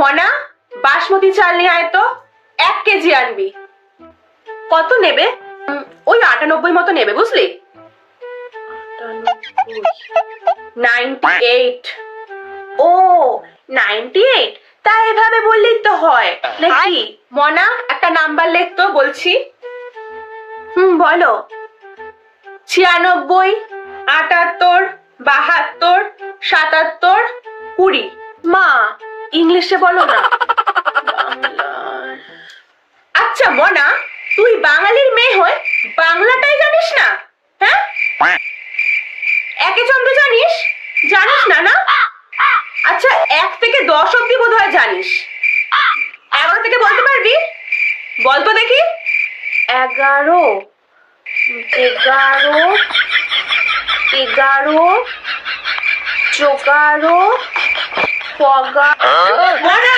মনা, বাসমতি চাল নিয়ে আয় তো, 1 কেজি আনবি। কত নেবে? ওই 98 মতো নেবে, বুঝলি? 98। ও 98, তা এভাবে বললেই তো হয় নাকি? মনা, একটা নাম্বার লেখ তো, বলছি। বলো। 96, 78, 72, 77, 20। মা, ইংলিশে বলো না। আচ্ছা মনা, তুই বাঙালির মেয়ে হয়ে বাংলাটাই জানিস না? হ্যাঁ, একে চন্দ্র জানিস? জানিস না না? আচ্ছা 1 থেকে 10 অব্দি বোধ হয় জানিস। 11 থেকে বলতে পারবি? বলতো দেখি। 11, 11, 11, 14, 15। মনা,